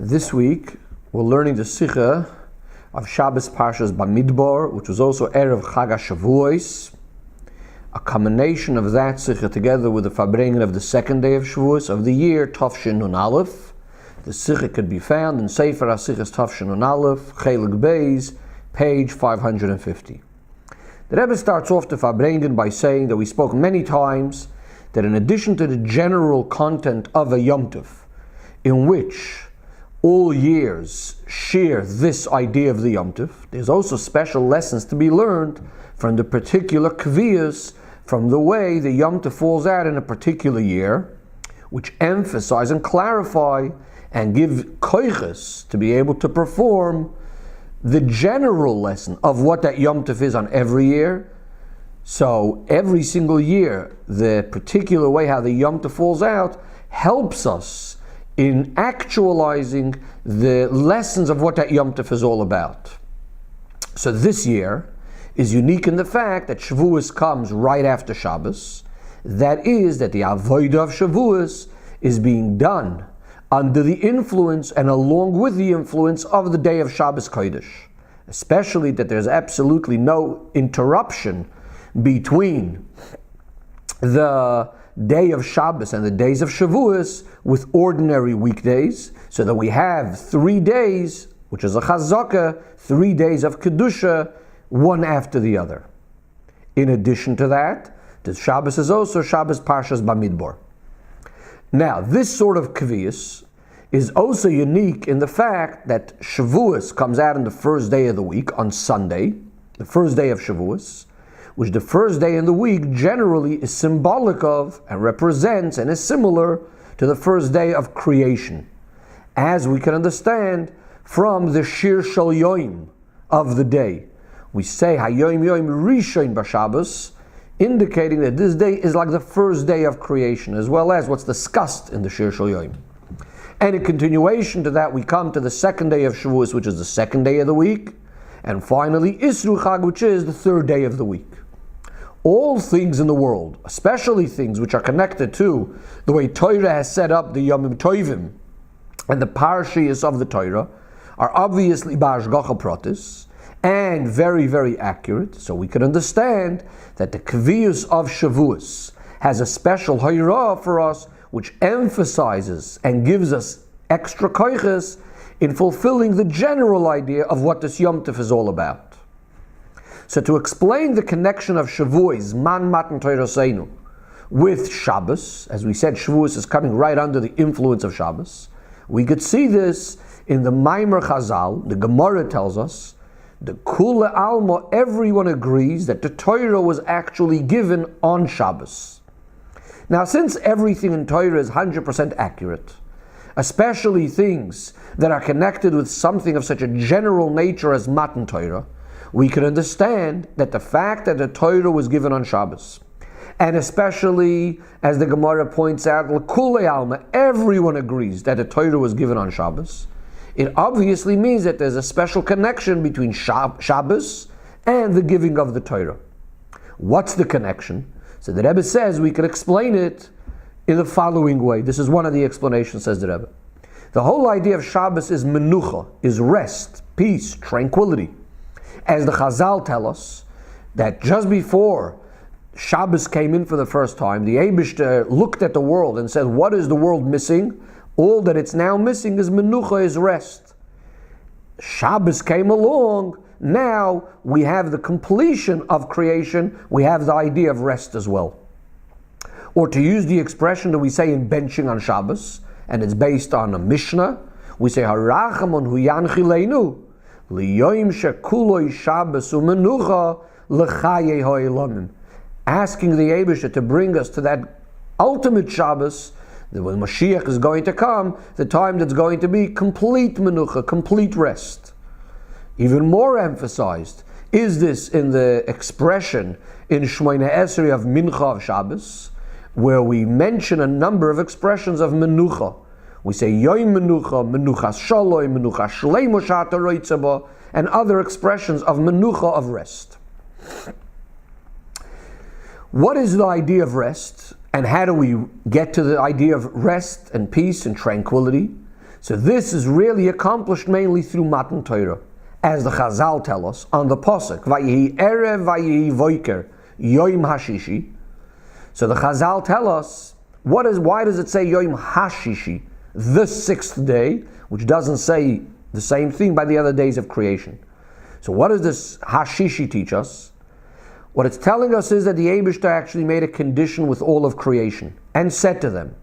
This week, we're learning the Sikha of Shabbos Parshas Bamidbar, which was also Erev Chag Shavuos, a combination of that Sikha together with the Farbrengen of the second day of Shavuos of the year Tafshin Nun Aleph. The Sikha could be found in Sefer HaSichas Tafshin Nun Aleph, Chelik Beis, page 550. The Rebbe starts off the Farbrengen by saying that we spoke many times that in addition to the general content of a Yom Tov, in which all years share this idea of the Yom Tov, there's also special lessons to be learned from the particular kviyas, from the way the Yom Tov falls out in a particular year, which emphasize and clarify and give koiches to be able to perform the general lesson of what that Yom Tov is on every year. So every single year, the particular way how the Yom Tov falls out helps us in actualizing the lessons of what that Yom Tov is all about. So this year is unique in the fact that Shavuos comes right after Shabbos. That is, that the avodah of Shavuos is being done under the influence and along with the influence of the day of Shabbos Kodesh. Especially that there's absolutely no interruption between the day of Shabbos and the days of Shavuos with ordinary weekdays, so that we have 3 days, which is a chazaka, 3 days of kedusha, one after the other. In addition to that, the Shabbos is also Shabbos Parshas Bamidbar. Now, this sort of kviyas is also unique in the fact that Shavuos comes out on the first day of the week, on Sunday, the first day of Shavuos, which the first day in the week generally is symbolic of and represents and is similar to the first day of creation, as we can understand from the Shir Shel Yoim of the day. We say Hayoim Yoim Rishon B'Shabbos, indicating that this day is like the first day of creation, as well as what's discussed in the Shir Shel Yoim. And in continuation to that, we come to the second day of Shavuos, which is the second day of the week, and finally Isru Chag, which is the third day of the week. All things in the world, especially things which are connected to the way Torah has set up the Yomim Tovim and the Parshiyos of the Torah, are obviously Ba'ashgacha Pratis and very, very accurate. So we can understand that the Kviyus of Shavuos has a special Hayrah for us, which emphasizes and gives us extra koiches in fulfilling the general idea of what this Yom Tov is all about. So to explain the connection of Shavuos, Matan Torah, with Shabbos, as we said, Shavuos is coming right under the influence of Shabbos. We could see this in the Maimer Chazal. The Gemara tells us, the Kule Alma, everyone agrees that the Torah was actually given on Shabbos. Now, since everything in Torah is 100% accurate, especially things that are connected with something of such a general nature as Matan Torah, we can understand that the fact that the Torah was given on Shabbos, and especially, as the Gemara points out, L'kulei alma, everyone agrees that the Torah was given on Shabbos, it obviously means that there's a special connection between Shabbos and the giving of the Torah. What's the connection? So the Rebbe says we can explain it in the following way. This is one of the explanations, says the Rebbe. The whole idea of Shabbos is Menuha, is rest, peace, tranquility. As the Chazal tell us, that just before Shabbos came in for the first time, the Eibishter looked at the world and said, what is the world missing? All that it's now missing is Menuha, is rest. Shabbos came along, now we have the completion of creation, we have the idea of rest as well. Or to use the expression that we say in benching on Shabbos, and it's based on a Mishnah, we say, Harachamon hu yanchileinu, liyoim shekuloi Shabbos u'menucha l'chayei ha'elamim. Asking the Eibusha to bring us to that ultimate Shabbos, that when Mashiach is going to come, the time that's going to be complete menucha, complete rest. Even more emphasized is this in the expression in Shmoyne Esrei of Mincha of Shabbos, where we mention a number of expressions of menucha. We say Yoim Menucha, Menuchas Shaloi, Menucha Shleimo Shata Roitzaba, and other expressions of menucha, of rest. What is the idea of rest? And how do we get to the idea of rest and peace and tranquility? So this is really accomplished mainly through Matan Torah. As the Chazal tell us on the Pasuk, Vayihi Erev Vayihi Voiker Yom Hashishi. So the Chazal tell us, why does it say Yom Hashishi, the sixth day, which doesn't say the same thing by the other days of creation? So what does this Hashishi teach us? What it's telling us is that the Eibishter actually made a condition with all of creation and said to them,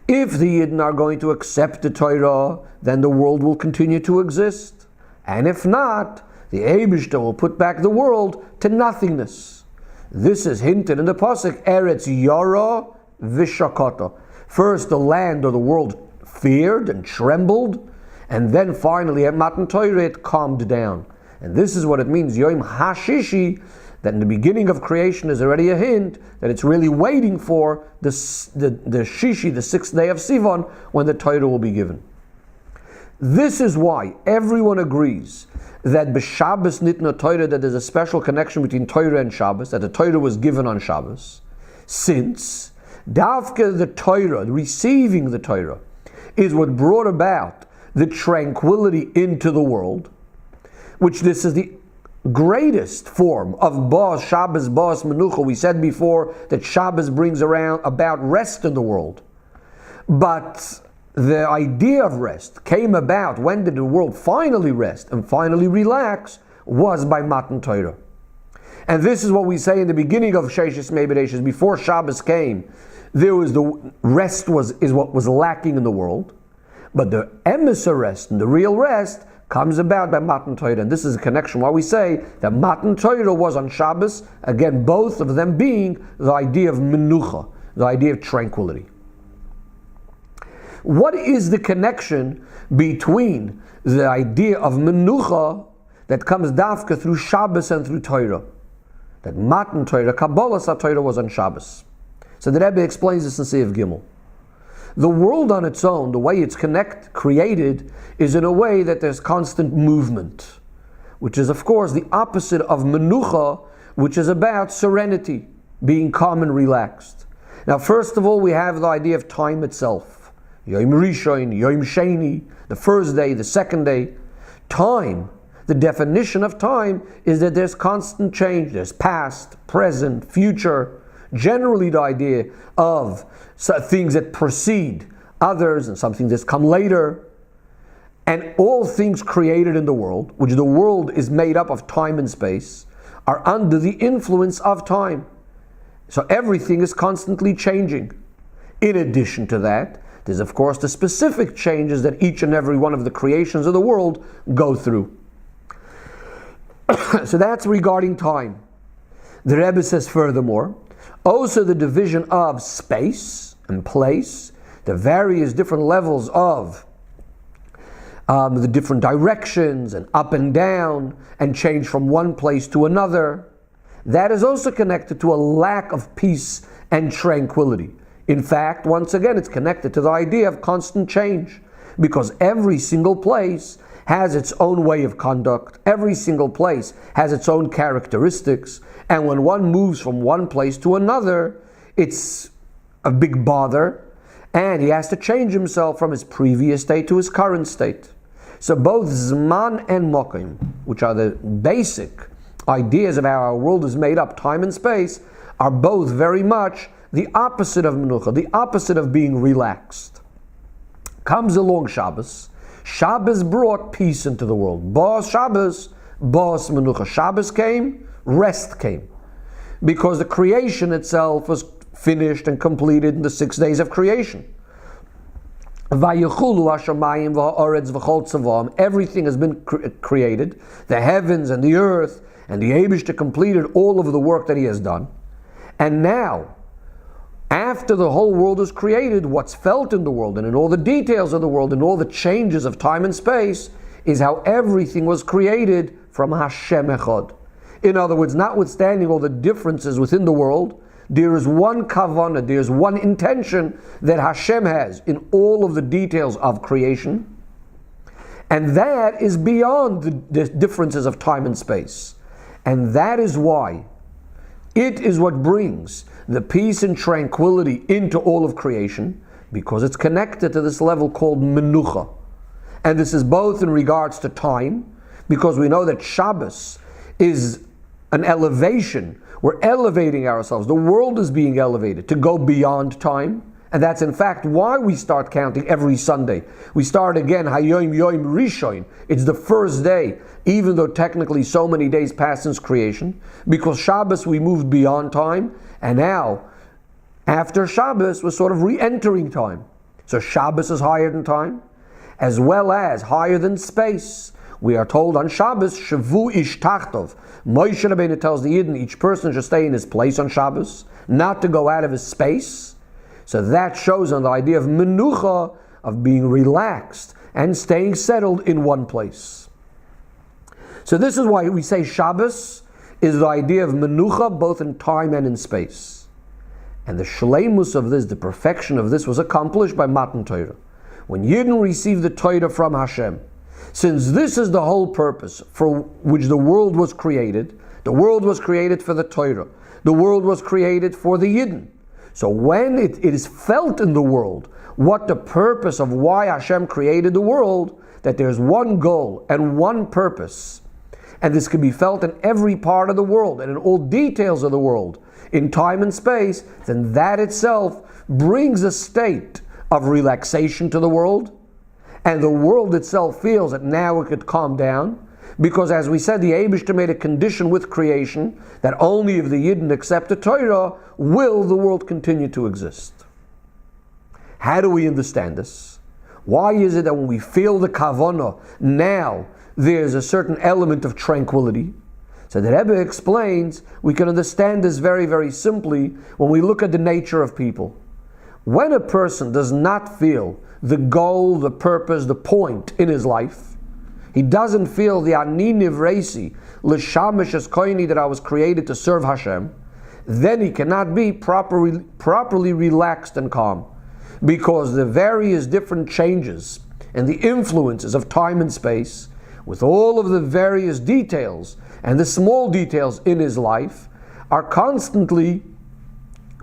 if the Yidden are going to accept the Torah, then the world will continue to exist. And if not, the Eibishter will put back the world to nothingness. This is hinted in the Pasuk, Eretz Yara Vishakata. First the land or the world feared and trembled, and then finally at Matan Torah it calmed down. And this is what it means, Yom Hashishi, that in the beginning of creation is already a hint that it's really waiting for the Shishi, the sixth day of Sivan, when the Torah will be given. This is why everyone agrees that b'Shabbos nitna Torah, that there's a special connection between Torah and Shabbos, that the Torah was given on Shabbos, since Davka the Torah, receiving the Torah, is what brought about the tranquility into the world, which this is the greatest form of Bas, Shabbos, Bas, Menuha. We said before that Shabbos brings about rest in the world. But the idea of rest came about, when did the world finally rest and finally relax, was by Matan Torah. And this is what we say in the beginning of Sheishis Meibereishis, before Shabbos came, there was the rest is what was lacking in the world. But the emissary rest and the real rest comes about by Matan Torah. And this is a connection why we say that Matan Torah was on Shabbos, again, both of them being the idea of Menuha, the idea of tranquility. What is the connection between the idea of Menuha that comes dafka through Shabbos and through Torah? That Matan Torah, Kabbalah Torah was on Shabbos. So the Rebbe explains this in Seif Gimel. The world on its own, the way it's created, is in a way that there's constant movement, which is of course the opposite of Menuha, which is about serenity, being calm and relaxed. Now first of all, we have the idea of time itself. Yom Rishon, Yom Sheni, the first day, the second day. Time, the definition of time is that there's constant change. There's past, present, future. Generally the idea of things that precede others and something that's come later. And all things created in the world, which the world is made up of time and space, are under the influence of time. So everything is constantly changing. In addition to that, there's of course the specific changes that each and every one of the creations of the world go through. So that's regarding time. The Rebbe says furthermore, also the division of space and place, the various different levels of the different directions and up and down and change from one place to another, that is also connected to a lack of peace and tranquility. In fact, once again, it's connected to the idea of constant change, because every single place has its own way of conduct, every single place has its own characteristics, and when one moves from one place to another, it's a big bother, and he has to change himself from his previous state to his current state. So both Zman and Mokim, which are the basic ideas of how our world is made up, time and space, are both very much the opposite of Menucha, the opposite of being relaxed. Comes along Shabbos. Shabbos brought peace into the world. Bas Shabbos, Bas Menucha. Shabbos came, rest came. Because the creation itself was finished and completed in the 6 days of creation. Everything has been created, the heavens and the earth, and the Eibishter completed all of the work that he has done. And now, after the whole world is created, what's felt in the world and in all the details of the world and all the changes of time and space is how everything was created from Hashem Echad. In other words, notwithstanding all the differences within the world, there is one kavanah, there is one intention that Hashem has in all of the details of creation, and that is beyond the differences of time and space. And that is why it is what brings the peace and tranquility into all of creation, because it's connected to this level called Menuha. And this is both in regards to time, because we know that Shabbos is an elevation. We're elevating ourselves. The world is being elevated to go beyond time. And that's in fact why we start counting every Sunday. We start again, Hayom Yom Rishon. It's the first day, even though technically so many days passed since creation. Because Shabbos we moved beyond time, and now, after Shabbos, we're sort of re-entering time. So Shabbos is higher than time, as well as higher than space. We are told on Shabbos, Shavu ish tachtov. Moshe Rabbeinu tells the Yidden, each person should stay in his place on Shabbos, not to go out of his space. So that shows on the idea of Menuha, of being relaxed and staying settled in one place. So this is why we say Shabbos is the idea of Menuha, both in time and in space. And the shleimus of this, the perfection of this, was accomplished by Matan Torah. When Yidden received the Torah from Hashem, since this is the whole purpose for which the world was created for the Torah, the world was created for the Yidden. So when it is felt in the world, what the purpose of why Hashem created the world, that there's one goal and one purpose, and this can be felt in every part of the world and in all details of the world, in time and space, then that itself brings a state of relaxation to the world, and the world itself feels that now it could calm down, because as we said, the Eibishter made a condition with creation that only if the Yidden accept the Torah will the world continue to exist. How do we understand this? Why is it that when we feel the kavanah, now there's a certain element of tranquility? So the Rebbe explains, we can understand this very, very simply when we look at the nature of people. When a person does not feel the goal, the purpose, the point in his life, he doesn't feel the ani nivresi l'shamish es koini, that I was created to serve Hashem, then he cannot be properly relaxed and calm, because the various different changes and the influences of time and space, with all of the various details and the small details in his life, are constantly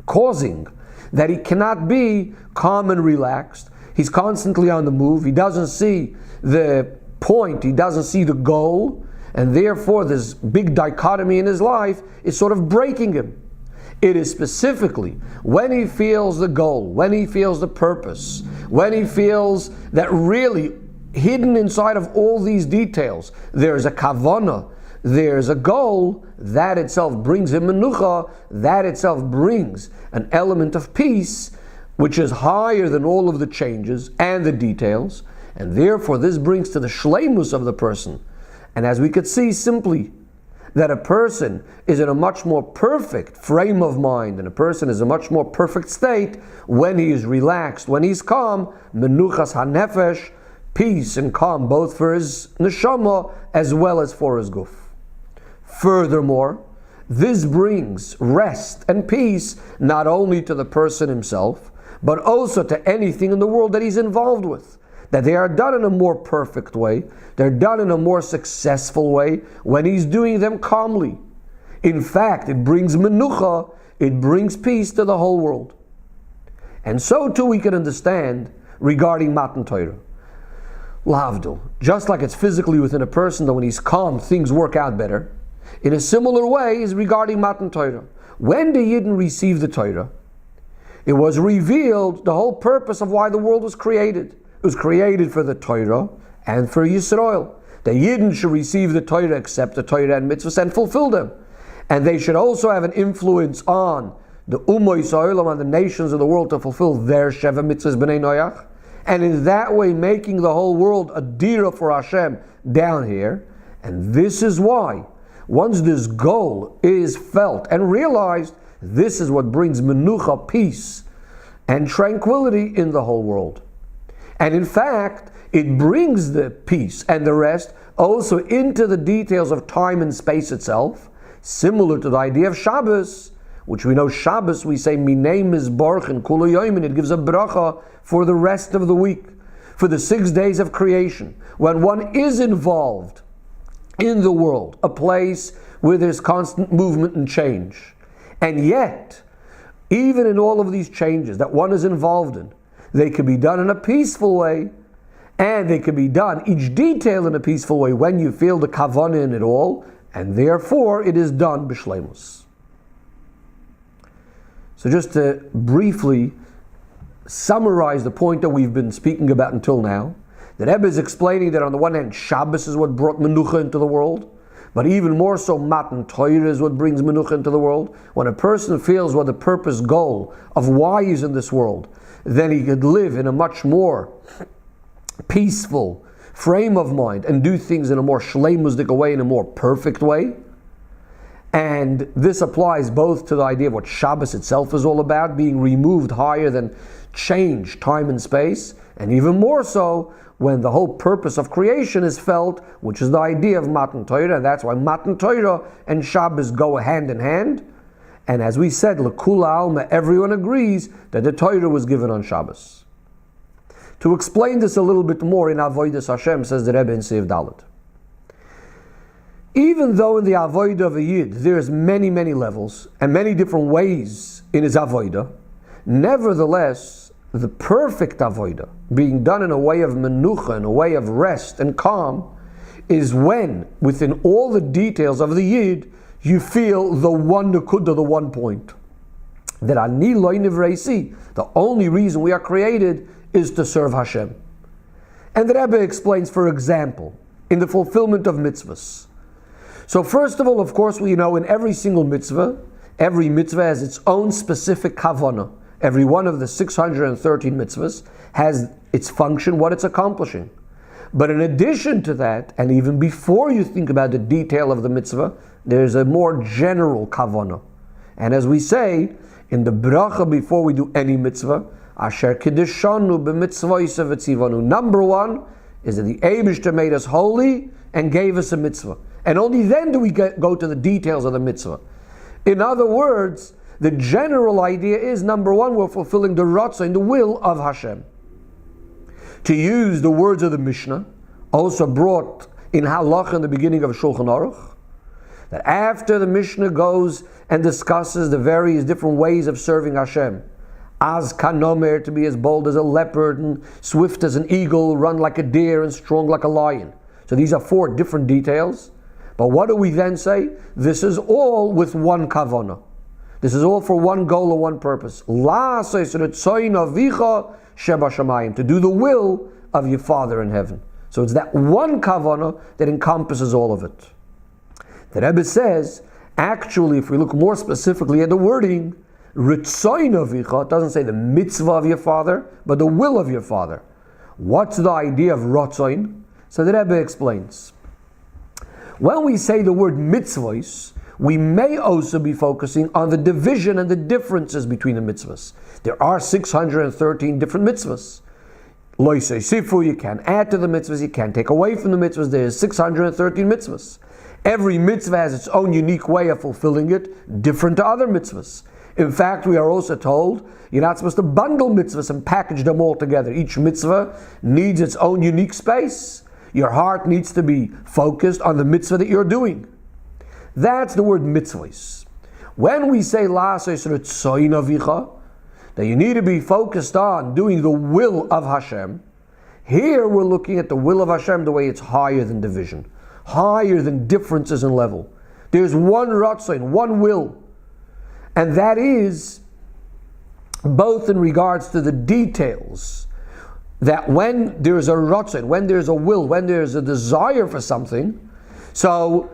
causing that he cannot be calm and relaxed. He's constantly on the move. He doesn't see the point, he doesn't see the goal, and therefore this big dichotomy in his life is sort of breaking him. It is specifically when he feels the goal, when he feels the purpose, when he feels that really hidden inside of all these details there's a kavanah, there's a goal, that itself brings him menucha, that itself brings an element of peace which is higher than all of the changes and the details, and therefore this brings to the shleimus of the person. And as we could see simply, that a person is in a much more perfect frame of mind, and a person is in a much more perfect state when he is relaxed, when he's calm, menuchas hanefesh, peace and calm both for his neshama as well as for his guf. Furthermore, this brings rest and peace not only to the person himself, but also to anything in the world that he's involved with. That they are done in a more perfect way, they're done in a more successful way when he's doing them calmly. In fact, it brings menucha, it brings peace to the whole world. And so too we can understand regarding Matan Torah. Lavdil, just like it's physically within a person that when he's calm things work out better, in a similar way is regarding Matan Torah. When the Yidden received the Torah, it was revealed the whole purpose of why the world was created. It was created for the Torah and for Yisrael. The Yidden should receive the Torah, accept the Torah and mitzvahs, and fulfill them. And they should also have an influence on the Ummah Yisrael, on the nations of the world, to fulfill their Sheva mitzvahs b'nei Noach. And in that way making the whole world a dira for Hashem down here. And this is why, once this goal is felt and realized, this is what brings menucha, peace and tranquility in the whole world. And in fact, it brings the peace and the rest also into the details of time and space itself, similar to the idea of Shabbos, which we know Shabbos, we say, Minei Mizbarch and Kula Yoimin, it gives a bracha for the rest of the week, for the 6 days of creation, when one is involved in the world, a place where there's constant movement and change. And yet, even in all of these changes that one is involved in, They can be done in a peaceful way, and they can be done, each detail in a peaceful way, when you feel the kavanah in it all, and therefore it is done b'shleimus. So just to briefly summarize the point that we've been speaking about until now, the Rebbe is explaining that on the one hand, Shabbos is what brought Menuha into the world, but even more so, Matan Torah is what brings Menuha into the world. When a person feels what the purpose, goal of why he's in this world, then he could live in a much more peaceful frame of mind and do things in a more shleimusdik way, in a more perfect way. And this applies both to the idea of what Shabbos itself is all about, being removed higher than change, time and space, and even more so when the whole purpose of creation is felt, which is the idea of Matan Torah, and that's why Matan Torah and Shabbos go hand in hand. And as we said, L'kula Alma, everyone agrees that the Torah was given on Shabbos. To explain this a little bit more in Avodas Hashem, says the Rebbe in Seif Dalet. Even though in the Avodah of a Yid there's many, many levels and many different ways in his Avodah, nevertheless, the perfect Avodah, being done in a way of Menuha, in a way of rest and calm, is when, within all the details of the Yid, you feel the one nekuda, the one point. That Ani Lo Nivreisi, the only reason we are created is to serve Hashem. And the Rebbe explains, for example, in the fulfillment of mitzvahs. So first of all, of course, we know in every single mitzvah, every mitzvah has its own specific kavanah. Every one of the 613 mitzvahs has its function, what it's accomplishing. But in addition to that, and even before you think about the detail of the mitzvah, there's a more general kavanah. And as we say, in the bracha before we do any mitzvah, Asher Kiddishanu b'mitzvah v'tzivanu. Number one is that the Eibishter made us holy and gave us a mitzvah. And only then do we go to the details of the mitzvah. In other words, the general idea is, number one, we're fulfilling the Ratzu, the will of Hashem. To use the words of the Mishnah, also brought in Halach in the beginning of Shulchan Aruch, that after the Mishnah goes and discusses the various different ways of serving Hashem, as kanomer, to be as bold as a leopard, and swift as an eagle, run like a deer, and strong like a lion. So these are 4 different details. But what do we then say? This is all with one kavanah. This is all for one goal or one purpose. To do the will of your Father in heaven. So it's that one kavanah that encompasses all of it. The Rebbe says, actually, if we look more specifically at the wording, Ritzoin avicha, it doesn't say the mitzvah of your father, but the will of your father. What's the idea of Ratzoin? So the Rebbe explains. When we say the word mitzvahs, we may also be focusing on the division and the differences between the mitzvahs. There are 613 different mitzvahs. Lo yisei, you can add to the mitzvahs, you can take away from the mitzvahs. There is 613 mitzvahs. Every mitzvah has its own unique way of fulfilling it, different to other mitzvahs. In fact, we are also told you're not supposed to bundle mitzvahs and package them all together. Each mitzvah needs its own unique space. Your heart needs to be focused on the mitzvah that you're doing. That's the word mitzvahs. When we say la'aseh ritzoin avicha, that you need to be focused on doing the will of Hashem, here we're looking at the will of Hashem the way it's higher than division, higher than differences in level. There's one ratzon, one will. And that is both in regards to the details, that when there's a ratzon, when there's a will, when there's a desire for something, so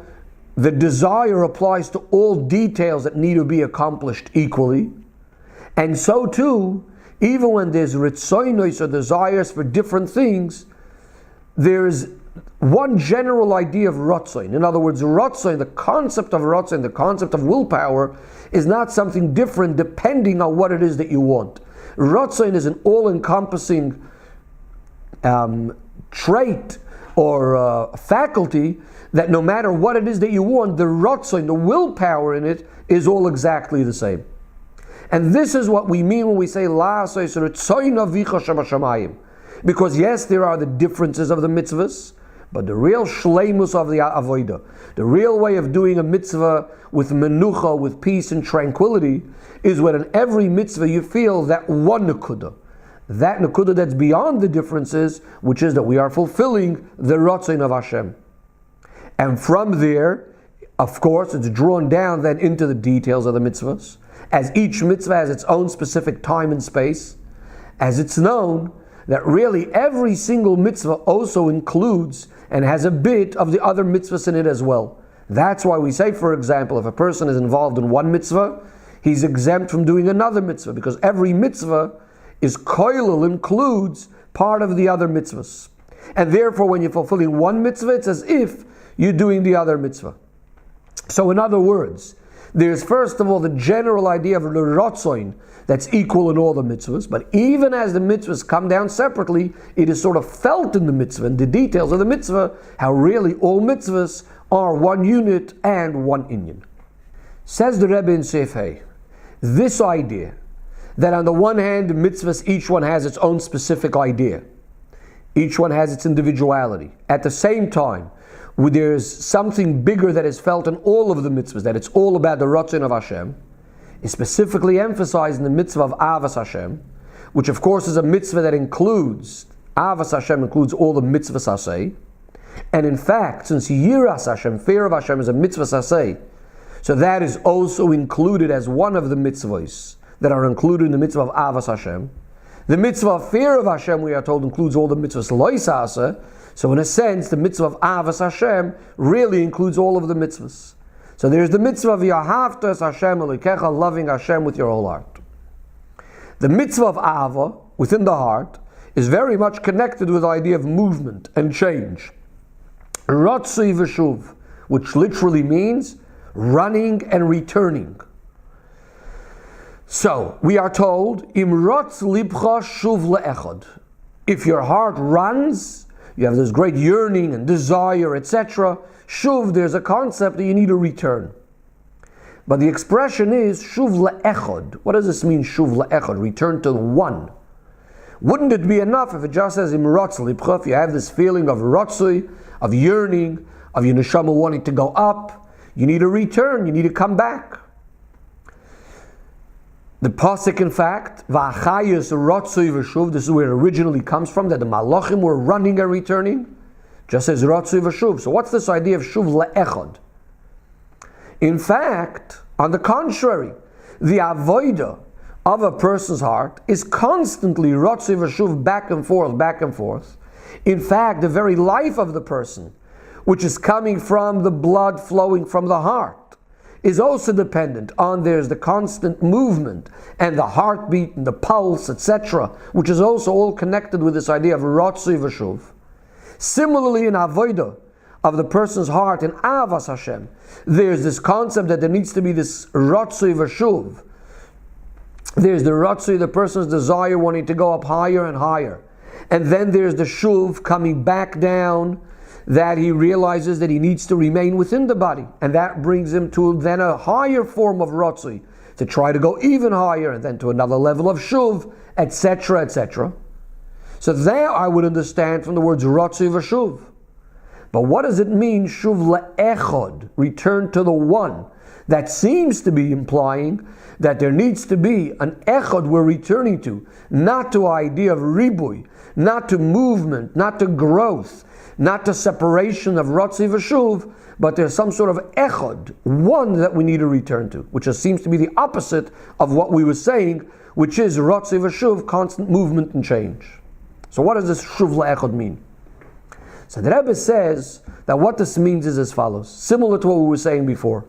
the desire applies to all details that need to be accomplished equally. And so too, even when there's ritzoinos or desires for different things, there's one general idea of ratzon. In other words, ratzon, the concept of ratzon, the concept of willpower, is not something different depending on what it is that you want. Ratzon is an all-encompassing trait or faculty that no matter what it is that you want, the ratzon, the willpower in it, is all exactly the same. And this is what we mean when we say la'aseh ritzoin avicha shebashamayim. Because yes, there are the differences of the mitzvahs, but the real shleimus of the avodah, the real way of doing a mitzvah with menucha, with peace and tranquility, is when in every mitzvah you feel that one nekuda, that nekuda that's beyond the differences, which is that we are fulfilling the Ratzu of Hashem. And from there, of course, it's drawn down then into the details of the mitzvahs, as each mitzvah has its own specific time and space, as it's known that really every single mitzvah also includes and has a bit of the other mitzvahs in it as well. That's why we say, for example, if a person is involved in one mitzvah, he's exempt from doing another mitzvah, because every mitzvah is koilel, includes part of the other mitzvahs. And therefore, when you're fulfilling one mitzvah, it's as if you're doing the other mitzvah. So in other words, there's first of all the general idea of the Ratzoin that's equal in all the mitzvahs, but even as the mitzvahs come down separately, it is sort of felt in the mitzvah, in the details of the mitzvah, how really all mitzvahs are one unit and one inyan. Says the Rebbe in Seif Hey, this idea that on the one hand the mitzvahs, each one has its own specific idea, each one has its individuality. At the same time, there's something bigger that is felt in all of the mitzvahs, that it's all about the Ratzu of Hashem, is specifically emphasized in the mitzvah of Avas Hashem, which of course is a mitzvah that includes, Avas Hashem includes all the mitzvahs aseh. And in fact, since Yiras Hashem, fear of Hashem, is a mitzvah aseh, so that is also included as one of the mitzvahs that are included in the mitzvah of Avas Hashem. The mitzvah of fear of Hashem, we are told, includes all the mitzvahs lois aseh. So in a sense, the mitzvah of Avas Hashem really includes all of the mitzvahs. So there's the mitzvah of Yahavtas Hashem Elokecha, loving Hashem with your whole heart. The mitzvah of Ava, within the heart, is very much connected with the idea of movement and change. Ratzu and Shuv, which literally means running and returning. So we are told, Im Ratz libcha shuv le'echad. If your heart runs, you have this great yearning and desire, etc. Shuv, there's a concept that you need to return. But the expression is shuv le'echad. What does this mean, shuv le'echad? Return to one. Wouldn't it be enough if it just says im ratz libcha, if you have this feeling of ratzui, of yearning, of your neshama wanting to go up, you need to return, you need to come back. The pasuk, in fact, v'achayis ratzui v'shuv, this is where it originally comes from, that the malachim were running and returning, just says ratzui v'shuv. So what's this idea of shuv le'echad? In fact, on the contrary, the avodah of a person's heart is constantly ratzui v'shuv, back and forth, back and forth. In fact, the very life of the person, which is coming from the blood flowing from the heart, is also dependent on there's the constant movement and the heartbeat and the pulse, etc., which is also all connected with this idea of ratzui v'shuv. Similarly, in avodah of the person's heart, in avas Hashem, there's this concept that there needs to be this ratzui v'shuv. There's the ratzui, the person's desire wanting to go up higher and higher. And then there's the shuv coming back down, that he realizes that he needs to remain within the body. And that brings him to then a higher form of ratzui, to try to go even higher, and then to another level of shuv, etc., etc. So there I would understand from the words ratzui v'shuv. But what does it mean, shuv le'echad, return to the one? That seems to be implying that there needs to be an echad we're returning to, not to idea of ribui, not to movement, not to growth, not to separation of Ratzu v'shuv, but there's some sort of echad, one that we need to return to, which seems to be the opposite of what we were saying, which is Ratzu v'shuv, constant movement and change. So what does this shuv le'echad mean? So the Rebbe says that what this means is as follows, similar to what we were saying before.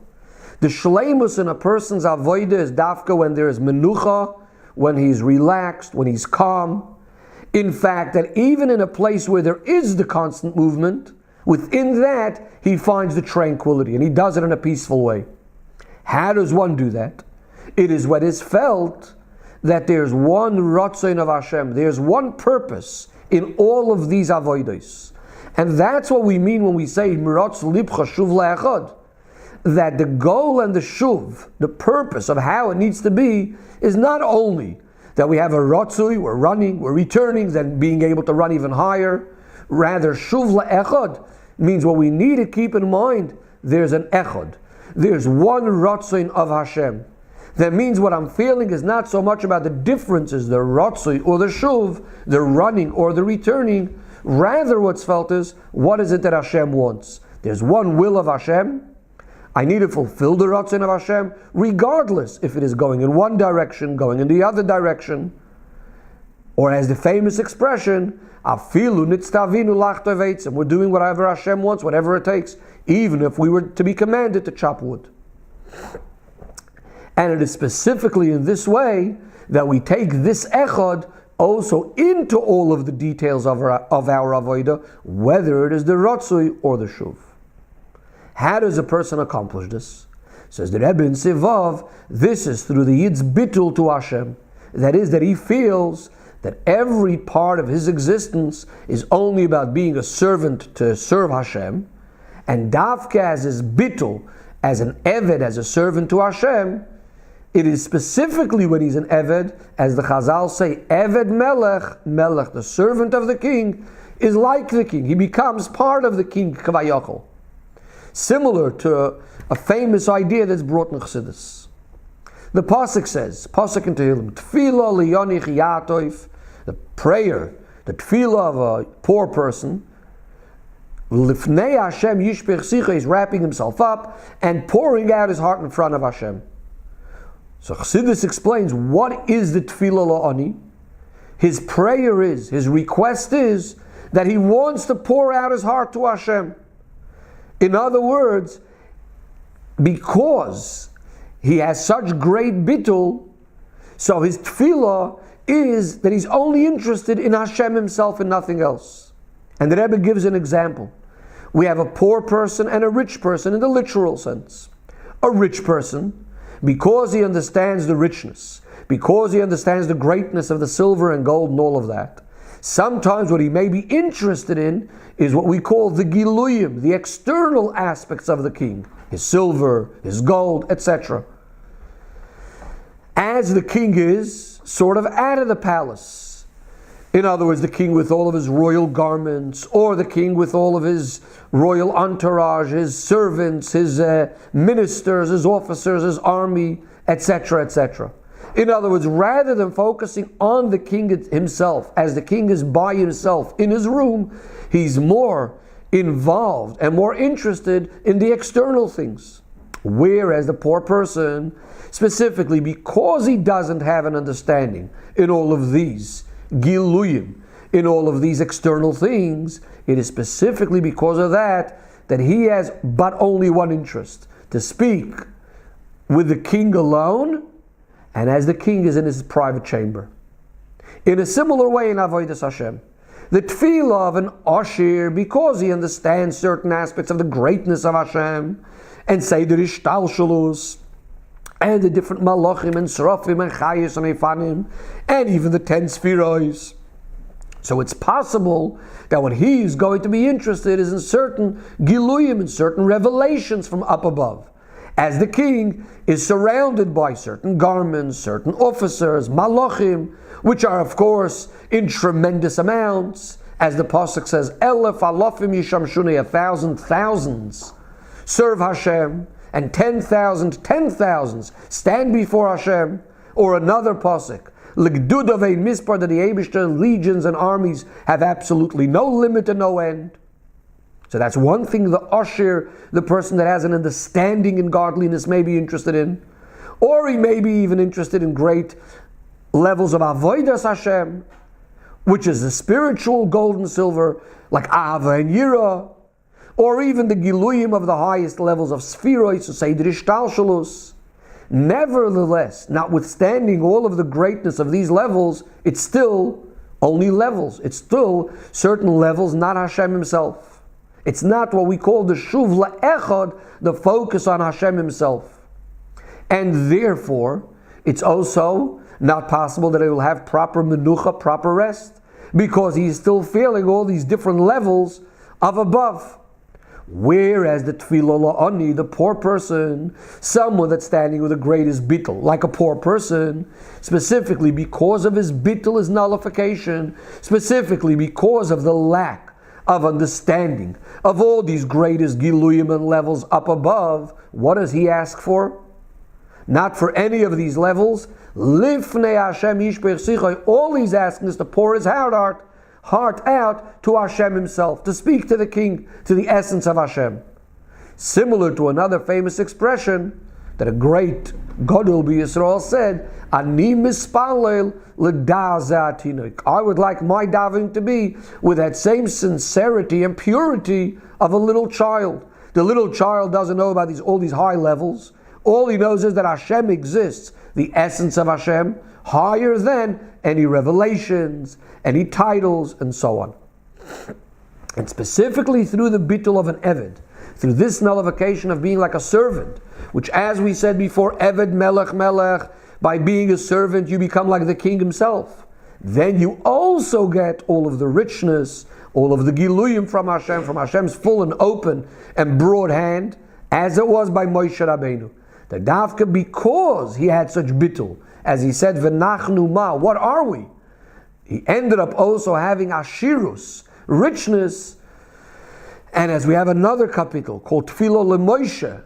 The shleimus in a person's avodah is dafka when there is menuha, when he's relaxed, when he's calm. In fact, that even in a place where there is the constant movement, within that he finds the tranquility, and he does it in a peaceful way. How does one do that? It is what is felt that there's one Ratzu of Hashem, there's one purpose in all of these avodos. And that's what we mean when we say Ratzu libcha shuv le'echad. That the goal and the shuv, the purpose of how it needs to be, is not only that we have a ratzui, we're running, we're returning, then being able to run even higher. Rather, shuv le'echad means what we need to keep in mind, there's an echad. There's one ratzui of Hashem. that means what I'm feeling is not so much about the differences, the Ratzu or the Shuv, the running or the returning. Rather what's felt is, what is it that Hashem wants? There's one will of Hashem. I need to fulfill the Ratzu of Hashem, regardless if it is going in one direction, going in the other direction. Or as the famous expression, Afilu nitztavinu lachtov eitzim, we're doing whatever Hashem wants, whatever it takes, even if we were to be commanded to chop wood. And it is specifically in this way that we take this echad also into all of the details of our avodah, whether it is the Ratzu or the Shuv. How does a person accomplish this? Says the Rebbe in Sivav, this is through the Yid's Bitul to Hashem. That is, that he feels that every part of his existence is only about being a servant to serve Hashem, and Davka as his Bitul, as an Eved, as a servant to Hashem, it is specifically when he's an Eved, as the Chazal say, Eved Melech, Melech, the servant of the king, is like the king. He becomes part of the king, Kavayachol. Similar to a famous idea that's brought in Chassidus. The Pasuk says, Pasuk in Tehillim, Tefillah liyonich yatoif, the prayer, the tefillah of a poor person, Lifnei Hashem yishpech sicha, he's wrapping himself up and pouring out his heart in front of Hashem. So Chassidus explains, what is the tefillah la'ani? His prayer is, his request is, that he wants to pour out his heart to Hashem. In other words, because he has such great bitul, so his tefillah is that he's only interested in Hashem himself and nothing else. And the Rebbe gives an example. We have a poor person and a rich person in the literal sense. A rich person, because he understands the richness, because he understands the greatness of the silver and gold and all of that, sometimes what he may be interested in is what we call the giluyim, the external aspects of the king, his silver, his gold, etc. As the king is sort of out of the palace. In other words, the king with all of his royal garments, or the king with all of his royal entourage, his servants, his ministers, his officers, his army, etc., etc. In other words, rather than focusing on the king himself, as the king is by himself in his room, he's more involved and more interested in the external things. Whereas the poor person, specifically because he doesn't have an understanding in all of these giluyim, in all of these external things, it is specifically because of that he has but only one interest, to speak with the king alone, and as the king is in his private chamber. In a similar way in Avodas Hashem, the tefillah of an Ashir, because he understands certain aspects of the greatness of Hashem, and say the Ishtalshalus, and the different Malachim and Serafim and Chayis and Efanim, and even the 10 Spherois. So it's possible that what he is going to be interested is in certain Giluyim, in certain revelations from up above. As the king is surrounded by certain garments, certain officers, malachim, which are of course in tremendous amounts, as the pasuk says, Elef alafim yishamshuni, 1,000 thousands serve Hashem, and 10,000 10,000s stand before Hashem. Or another pasuk, L'gdud of ein mispar, that the Eibishter legions and armies have absolutely no limit and no end. So that's one thing the Ashir, the person that has an understanding in godliness, may be interested in. Or he may be even interested in great levels of Avodas Hashem, which is the spiritual gold and silver, like Ava and Yira, or even the Giluyim of the highest levels of Spherois, so say the Ishtalshalus. Nevertheless, notwithstanding all of the greatness of these levels, it's still only levels. It's still certain levels, not Hashem himself. It's not what we call the Shuv La'echad, the focus on Hashem himself. And therefore, it's also not possible that he will have proper Menuha, proper rest, because he is still feeling all these different levels of above. Whereas the Tefillah La'ani, the poor person, someone that's standing with the greatest Bitul, like a poor person, specifically because of his Bitul, his nullification, specifically because of the lack of understanding of all these greatest Giluyim and levels up above, what does he ask for? not for any of these levels. Lifnei Hashem yishpech sichoi. All he's asking is to pour his heart out to Hashem himself, to speak to the king, to the essence of Hashem. Similar to another famous expression that a great Gadol b'Yisrael said, Ani mispalel l'da'azatinuk. I would like my davening to be with that same sincerity and purity of a little child. The little child doesn't know about all these high levels. All he knows is that Hashem exists, the essence of Hashem, higher than any revelations, any titles, and so on. And specifically through the Bitul of an Eved, through this nullification of being like a servant, which, as we said before, Eved Melech Melech, by being a servant you become like the king himself. Then you also get all of the richness, all of the Giluyim from Hashem's full and open and broad hand, as it was by Moshe Rabbeinu. The Dafka, because he had such Bitul, as he said, V'nachnu ma, what are we? He ended up also having Ashirus, richness. And as we have another kapitel called Tefillah LeMoshe,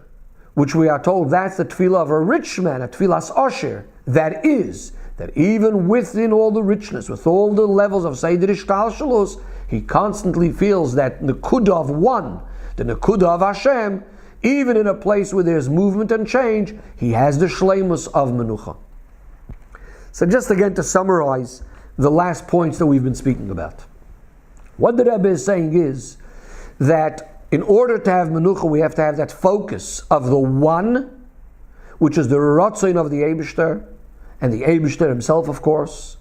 which we are told that's the tefillah of a rich man, a tefillas osher, that is, that even within all the richness, with all the levels of Seder Ishtalshalos, he constantly feels that Nekuda of one, the Nekuda of Hashem, even in a place where there's movement and change, he has the shleimus of Menuha. So just again to summarize the last points that we've been speaking about. What the Rebbe is saying is that in order to have Menuha, we have to have that focus of the one, which is the Ratzu of the Eibishter, and the Eibishter himself, of course.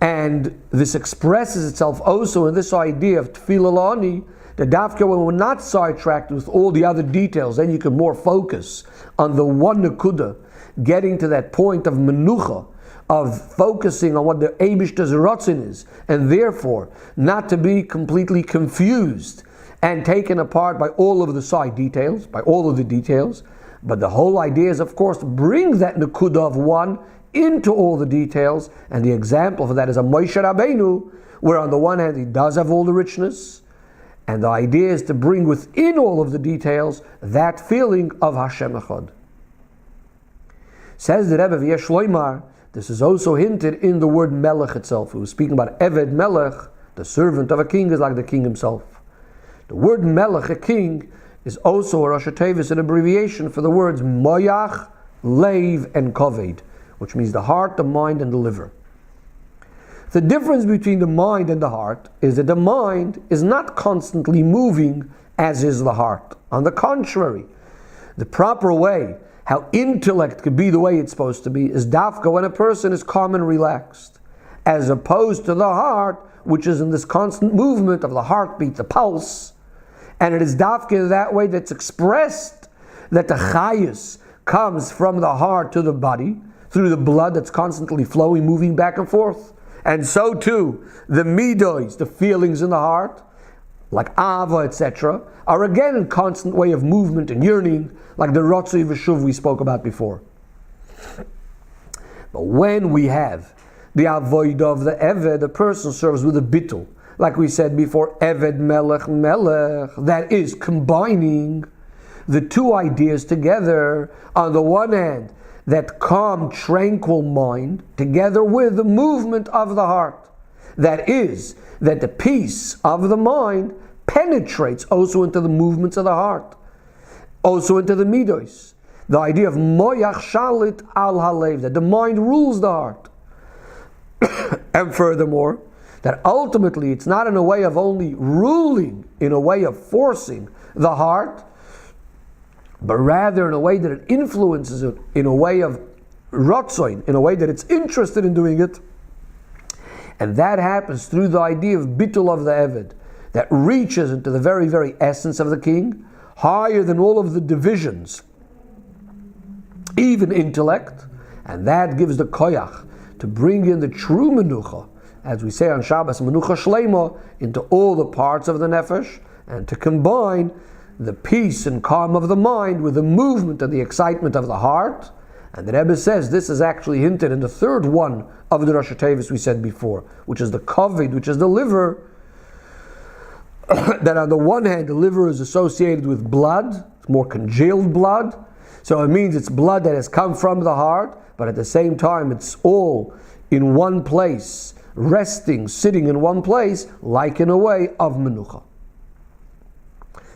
And this expresses itself also in this idea of Tefillah Lani, that Dafka, when we're not sidetracked with all the other details, then you can more focus on the one Nekuda, getting to that point of Menuha, of focusing on what the Eibishter's Ratzin is, and therefore not to be completely confused and taken apart by all of the side details, by all of the details. But the whole idea is, of course, to bring that Nekuda of one into all the details, and the example for that is a Moshe Rabbeinu, where on the one hand he does have all the richness, and the idea is to bring within all of the details that feeling of Hashem Echad. Says the Rebbe V'yesh Loimar, this is also hinted in the word Melech itself. He was speaking about Eved Melech, the servant of a king is like the king himself. The word Melech, a king, is also a Rosh Tevis, an abbreviation for the words Moyach, Leiv, and Koved, which means the heart, the mind, and the liver. The difference between the mind and the heart is that the mind is not constantly moving as is the heart. On the contrary, the proper way, how intellect could be the way it's supposed to be, is dafka when a person is calm and relaxed, as opposed to the heart, which is in this constant movement of the heartbeat, the pulse. And it is dafka in that way that's expressed that the chayus comes from the heart to the body, through the blood that's constantly flowing, moving back and forth. And so too, the midos, the feelings in the heart, like ava, etc., are again in constant way of movement and yearning, like the Ratzu and Shuv we spoke about before. But when we have the avoid of the Eved, the person serves with a Bitul, like we said before, Eved Melech Melech, that is combining the two ideas together. On the one hand, that calm, tranquil mind, together with the movement of the heart. That is, that the peace of the mind penetrates also into the movements of the heart, also into the midos. The idea of moyach shalit al halev, that the mind rules the heart. And furthermore, that ultimately it's not in a way of only ruling, in a way of forcing the heart, but rather in a way that it influences it, in a way of rotzoin, in a way that it's interested in doing it. And that happens through the idea of bitul of the Eved, that reaches into the very, very essence of the king, higher than all of the divisions, even intellect, and that gives the koyach to bring in the true menucha, as we say on Shabbos, menucha shleima, into all the parts of the nefesh, and to combine the peace and calm of the mind with the movement and the excitement of the heart. And the Rebbe says this is actually hinted in the third one of the Rosh Tevis we said before, which is the koved, which is the liver. That on the one hand, the liver is associated with blood, it's more congealed blood, So it means it's blood that has come from the heart, but at the same time it's all in one place, resting, sitting in one place, like in a way of Menuha.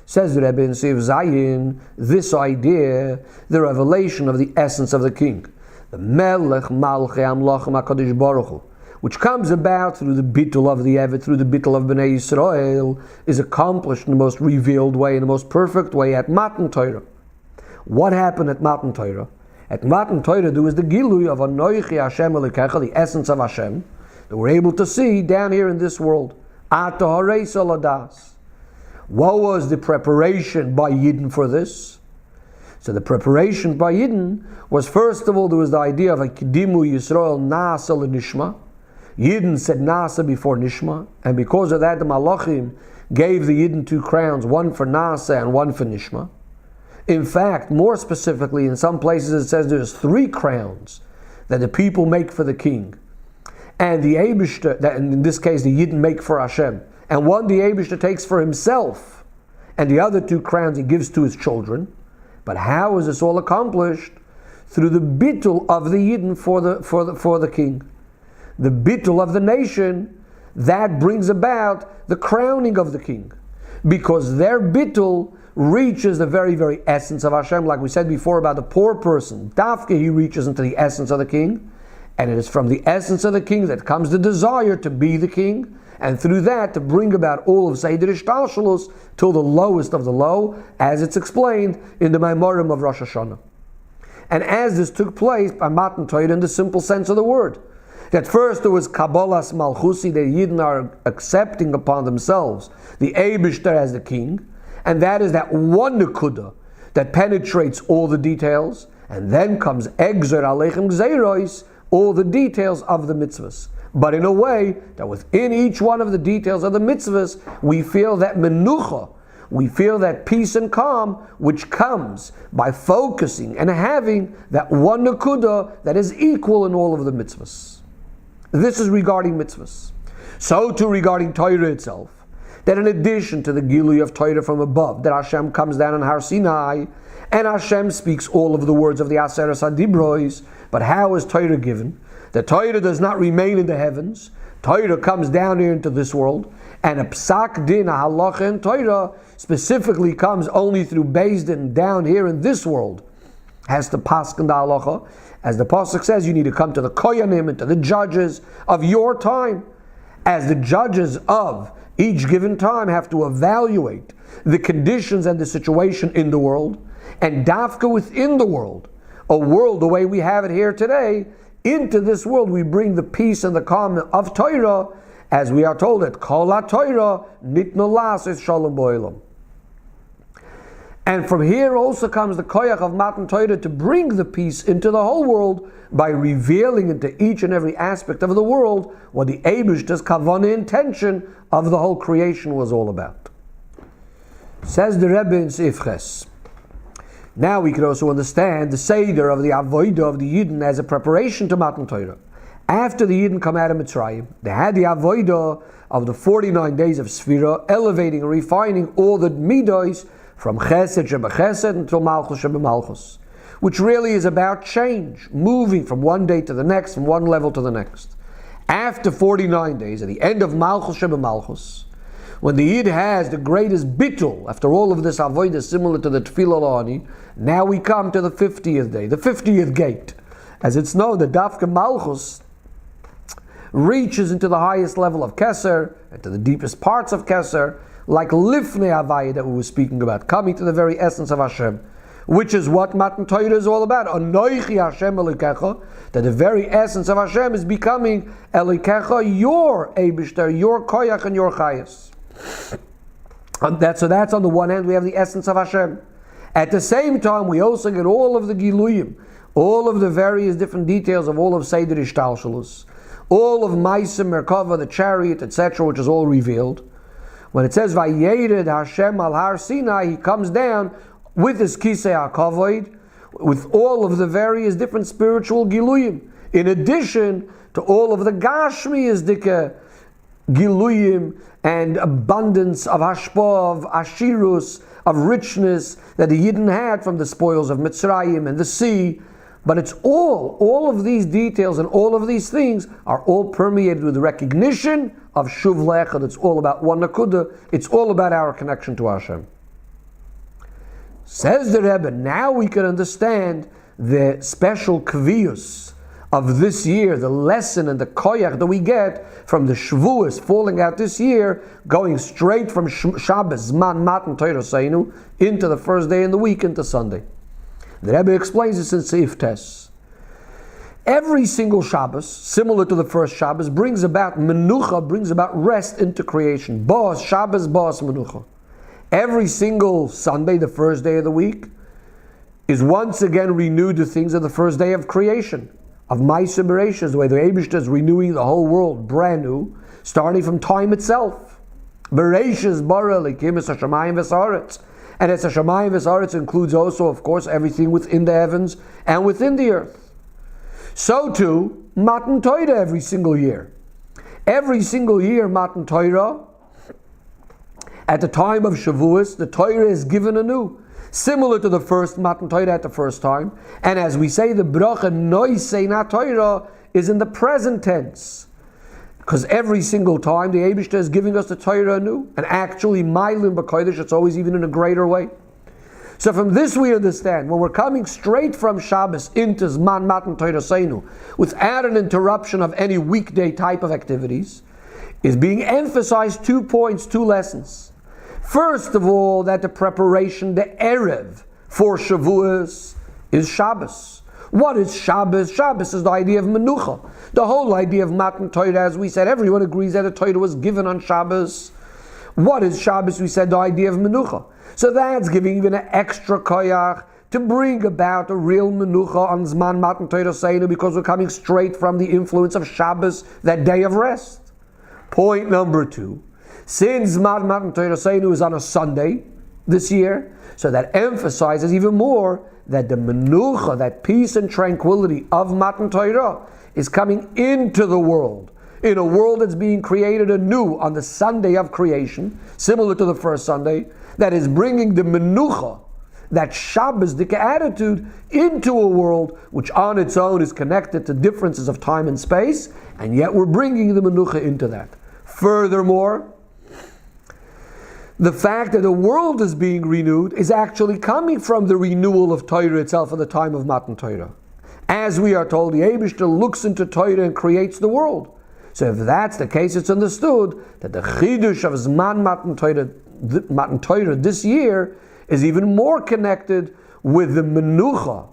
Says the Rebbe in Siv Zayin, this idea, the revelation of the essence of the king, the Melech Malchei Amlachim HaKadosh Baruch Hu, which comes about through the Bitul of the Evet, through the Bitul of Bnei Yisrael, is accomplished in the most revealed way, in the most perfect way at Matan Torah. What happened at Matan Torah? At Matan Torah there was the Geulah of Anoichi Hashem Elokecha, the essence of Hashem, that we're able to see down here in this world. Ata Hareis Aladas. What was the preparation by Yidden for this? So the preparation by Yidden was, first of all, there was the idea of a Kidimu Yisrael Nasa L'Nishma. Yidden said Nasa before Nishma, and because of that the Malachim gave the Yidden 2 crowns, one for Nasa and one for Nishma. In fact, more specifically, in some places it says there's 3 crowns that the people make for the king. And the Eibishter, that in this case the Yidden make for Hashem. And one the Eibishter takes for himself, and the other 2 crowns he gives to his children. But how is this all accomplished? Through the Bitul of the Yidden for the king. The Bitul of the nation, that brings about the crowning of the king. Because their Bitul reaches the very, very essence of Hashem. Like we said before about the poor person, Dafke, he reaches into the essence of the king. And it is from the essence of the king that comes the desire to be the king, and through that to bring about all of Seder Ishtalshalos till the lowest of the low, as it's explained in the Maimorim of Rosh Hashanah. And as this took place by Matan Torah in the simple sense of the word, that first there was Kabbalas Malchusi, the Yidden are accepting upon themselves the Eibishter as the king, and that is that one nekuda that penetrates all the details, and then comes Egzer Aleichem Gzeiros, all the details of the mitzvahs. But in a way that within each one of the details of the mitzvahs, we feel that menucha, we feel that peace and calm, which comes by focusing and having that one nekuda that is equal in all of the mitzvahs. This is regarding mitzvahs. So too regarding Torah itself, that in addition to the Geulah of Torah from above, that Hashem comes down on Har Sinai, and Hashem speaks all of the words of the Aseres HaDibros. But how is Torah given? The Torah does not remain in the heavens. Torah comes down here into this world, and a psak din, a halacha in Torah, specifically comes only through Beis Din down here in this world. Has to paskin the halacha. As the pasuk says, you need to come to the koyanim and to the judges of your time. As the judges of each given time have to evaluate the conditions and the situation in the world, and dafka within the world, a world the way we have it here today, into this world we bring the peace and the calm of Torah, as we are told that Kol HaTorah nitnu la'asos shalom ba'olam. And from here also comes the koyach of Matan Torah to bring the peace into the whole world by revealing into each and every aspect of the world what the Eibishter's kavanah intention of the whole creation was all about. Says the Rebbe in Sifches. Now we can also understand the Seder of the Avodah of the Yidden as a preparation to Matan Torah. After the Yidden come out of Mitzrayim, they had the Avodah of the 49 days of Sfira, elevating and refining all the Midos from Chesed Shebechesed until Malchus Shebemalchus, which really is about change, moving from one day to the next, from one level to the next. After 49 days, at the end of Malchus Shebemalchus, when the Yid has the greatest Bitul, after all of this Avodah similar to the Tefillah La'ani, now we come to the 50th day, the 50th gate. As it's known, the Dafka Malchus reaches into the highest level of Keser, and to the deepest parts of Keser, like Lifnei Havaya that we were speaking about, coming to the very essence of Hashem, which is what Matan Torah is all about. Anoichi Hashem Elokecha, that the very essence of Hashem is becoming Elokecha, your Eibishter, your Koyach and your Chayas. So that's on the one hand, we have the essence of Hashem. At the same time, we also get all of the Giluyim, all of the various different details of all of Seder Ishtalshalos, all of Ma'aseh Merkava, the chariot, etc., which is all revealed. When it says Vayered Hashem al Har Sinai, he comes down with his Kisei HaKavod, with all of the various different spiritual Giluyim, in addition to all of the Gashmi Dika giluyim and abundance of hashpah, of ashirus, of richness that the Yidden had from the spoils of Mitzrayim and the sea. But it's all of these details and all of these things are all permeated with recognition of Shuv Le'echad. It's all about one Nakuda. It's all about our connection to Hashem. Says the Rebbe, now we can understand the special kviyus of this year, the lesson and the koyach that we get from the Shavuos falling out this year, going straight from Shabbos, Matan Torah Seinu, into the first day in the week, into Sunday. The Rebbe explains this in Seif Tes. Every single Shabbos, similar to the first Shabbos, brings about Menuha, brings about rest into creation. Bos, Shabbos, Bos, Menuha. Every single Sunday, the first day of the week, is once again renewed to things of the first day of creation, of Ma'aseh Bereishis, the way the Eibishter is renewing the whole world, brand new, starting from time itself. Bereishis bara Elokim es hashamayim v'sa'aretz. And as hashamayim v'sa'aretz includes also, of course, everything within the heavens and within the earth. So too, Matan Torah every single year. Every single year, Matan Torah, at the time of Shavuos, the Torah is given anew, similar to the first Matan Torah at the first time. And as we say, the bracha noisei na Torah is in the present tense, because every single time the Eibishter is giving us the Torah anew, and actually Mailim b'Kodesh, it's always even in a greater way. So from this we understand, when we're coming straight from Shabbos into Zman Matan Torah Seinu, without an interruption of any weekday type of activities, is being emphasized 2 points, 2 lessons. First of all, that the preparation, the Erev for Shavuos is Shabbos. What is Shabbos? Shabbos is the idea of Menuha. The whole idea of Matan Torah, as we said, everyone agrees that the Torah was given on Shabbos. What is Shabbos? We said the idea of Menuha. So that's giving even an extra koyach to bring about a real Menuha on Zman Matan Torah Seinu, because we're coming straight from the influence of Shabbos, that day of rest. Point number 2. Since Matan Torah Seinu is on a Sunday this year, so that emphasizes even more that the Menucha, that peace and tranquility of Matan Torah, is coming into the world, in a world that's being created anew on the Sunday of creation, similar to the first Sunday, that is bringing the Menucha, that Shabbos-dik attitude, into a world which on its own is connected to differences of time and space, and yet we're bringing the Menucha into that. Furthermore, the fact that the world is being renewed is actually coming from the renewal of Torah itself at the time of Matan Torah. As we are told, the Eibishter looks into Torah and creates the world. So if that's the case, it's understood that the Chidush of Zman Matan Torah this year is even more connected with the Menucha,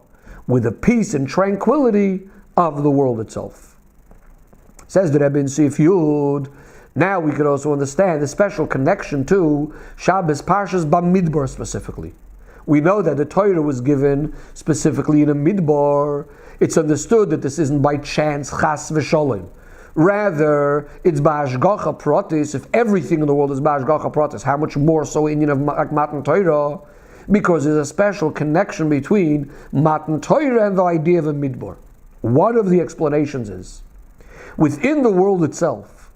with the peace and tranquility of the world itself. Says the Rebbe in Sif Yud, now we could also understand the special connection to Shabbos Parshas Bamidbar specifically. We know that the Torah was given specifically in a Midbar. It's understood that this isn't by chance, chas v'sholem. Rather, it's ba'ashgacha pratis. If everything in the world is ba'ashgacha pratis, how much more so in of Matan Torah? Because there's a special connection between Matan Torah and the idea of a Midbar. One of the explanations is, within the world itself,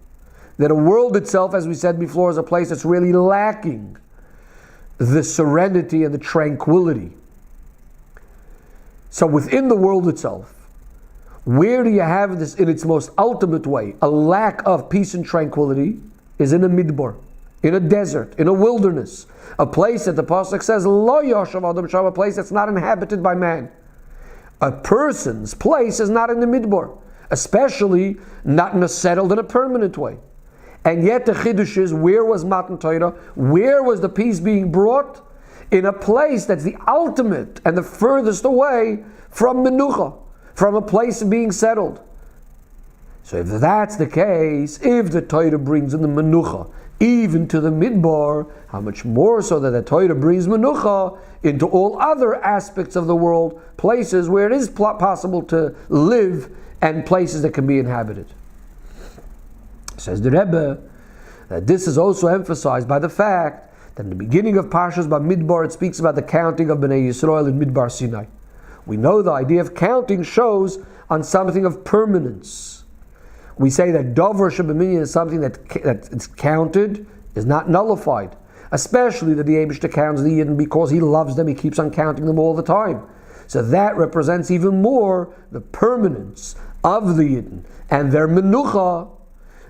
that a world itself, as we said before, is a place that's really lacking the serenity and the tranquility. So within the world itself, where do you have this in its most ultimate way? A lack of peace and tranquility is in a midbar, in a desert, in a wilderness, a place that the Pasuk says, Lo yoshav adam sham, a place that's not inhabited by man. A person's place is not in the midbar, especially not in a settled and a permanent way. And yet the Chiddush is, where was Matan Torah? Where was the peace being brought? In a place that's the ultimate and the furthest away from Menucha, from a place of being settled. So if that's the case, if the Torah brings in the Menucha, even to the Midbar, how much more so that the Torah brings Menucha into all other aspects of the world, places where it is possible to live and places that can be inhabited. Says the Rebbe that this is also emphasized by the fact that in the beginning of Parshas Bamidbar it speaks about the counting of Bnei Yisrael in Midbar Sinai. We know the idea of counting shows on something of permanence. we say that Dover Shabbaminyan is something that it's counted, is not nullified. Especially that the Eibishter counts the Yidden because he loves them, he keeps on counting them all the time. So that represents even more the permanence of the Yidden and their Menuha,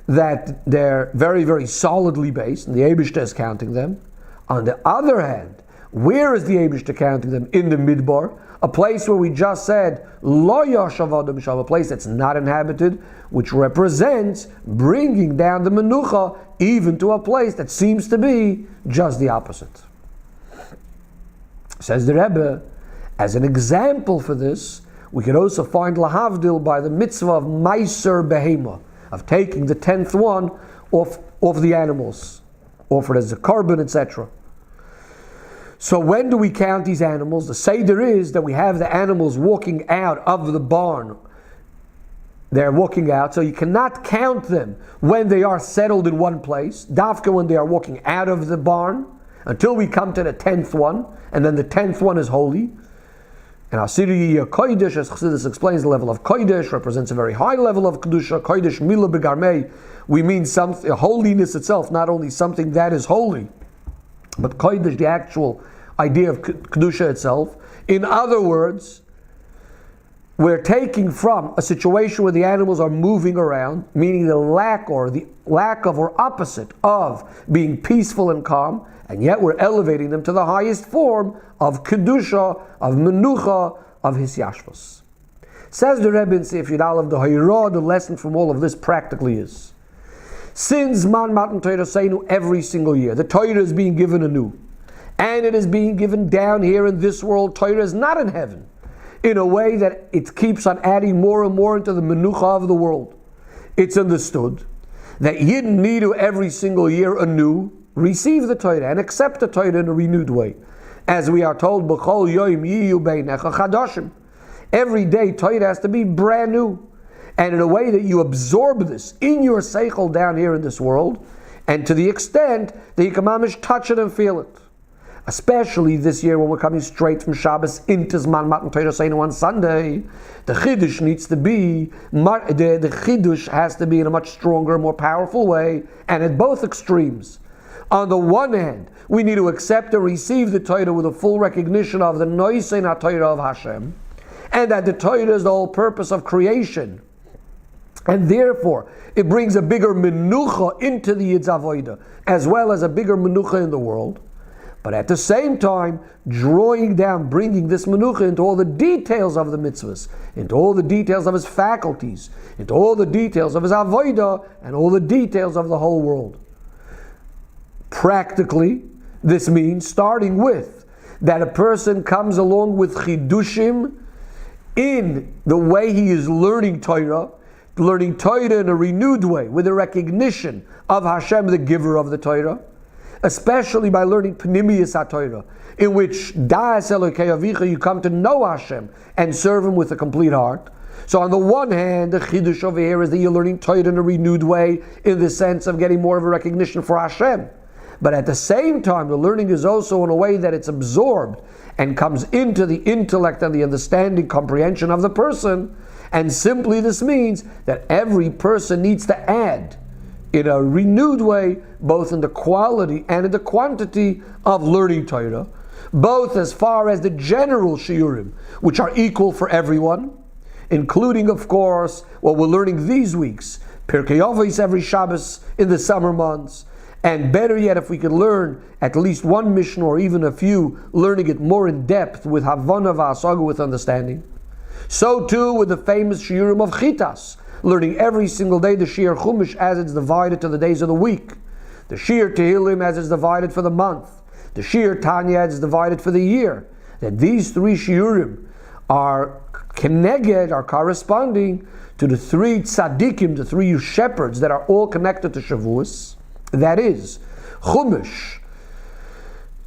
that they're very, very solidly based, and the Eibishter is counting them. On the other hand, where is the Eibishter counting them? In the Midbar, a place where we just said, Lo Yashav Adam Shav, a place that's not inhabited, which represents bringing down the Menucha even to a place that seems to be just the opposite. Says the Rebbe, as an example for this, we can also find Lahavdil by the mitzvah of Meiser Behema, of taking the 10th one off the animals, offered as a carbon, etc. So when do we count these animals? The Seder is that we have the animals walking out of the barn. They're walking out, so you cannot count them when they are settled in one place, dafka when they are walking out of the barn, until we come to the 10th one, and then the 10th one is holy. And Asiri Kodesh, as Chassidus explains, the level of Kodesh represents a very high level of Kedusha. Kodesh Mila Begarmei, we mean something, holiness itself, not only something that is holy, but Kodesh, the actual idea of Kedusha itself. In other words, we're taking from a situation where the animals are moving around, meaning the lack of or opposite of being peaceful and calm, and yet we're elevating them to the highest form of Kedusha, of Menucha, of Hisyashvos. Says the Rebbe in Seif Yud Aleph, the lesson from all of this practically is, since Matan Torah Seinu every single year, the Torah is being given anew, and it is being given down here in this world. Torah is not in heaven, in a way that it keeps on adding more and more into the Menucha of the world. It's understood that Yidden need to every single year anew receive the Torah and accept the Torah in a renewed way. As we are told, B'chol yoyim yiyu beinecha chadashim. Every day Torah has to be brand new. And in a way that you absorb this in your seichel down here in this world, and to the extent that you can mamish touch it and feel it. Especially this year when we're coming straight from Shabbos into Zman Matan Torah Seinu on Sunday, the Chiddush needs to be, the Chiddush has to be in a much stronger, more powerful way, and at both extremes. On the one hand, we need to accept and receive the Torah with a full recognition of the Noisen HaTorah of Hashem, and that the Torah is the whole purpose of creation. And therefore, it brings a bigger Menucha into the Yid's Avodah, as well as a bigger Menucha in the world. But at the same time, drawing down, bringing this Menucha into all the details of the mitzvahs, into all the details of his faculties, into all the details of his Avodah, and all the details of the whole world. Practically, this means starting with that a person comes along with chidushim in the way he is learning Torah in a renewed way, with a recognition of Hashem, the giver of the Torah, especially by learning Pnimiyus HaTorah, in which Da'as Elokei Avicha, you come to know Hashem and serve Him with a complete heart. So on the one hand, the chidush over here is that you're learning Torah in a renewed way, in the sense of getting more of a recognition for Hashem. But at the same time, the learning is also in a way that it's absorbed and comes into the intellect and the understanding, comprehension of the person. And simply this means that every person needs to add in a renewed way, both in the quality and in the quantity of learning Torah, both as far as the general shiurim, which are equal for everyone, including, of course, what we're learning these weeks, Pirkei Avos every Shabbos in the summer months. And better yet, if we could learn at least one Mishnah or even a few, learning it more in depth with Havana V'Asaga, with understanding. So too with the famous Shiurim of Chitas, learning every single day the Shiur Chumash as it's divided to the days of the week, the Shiur Tehillim as it's divided for the month, the Shiur Tanya as it's divided for the year. That these three Shiurim are connected, are corresponding to the three tzaddikim, the three shepherds that are all connected to Shavuos. That is, Chumash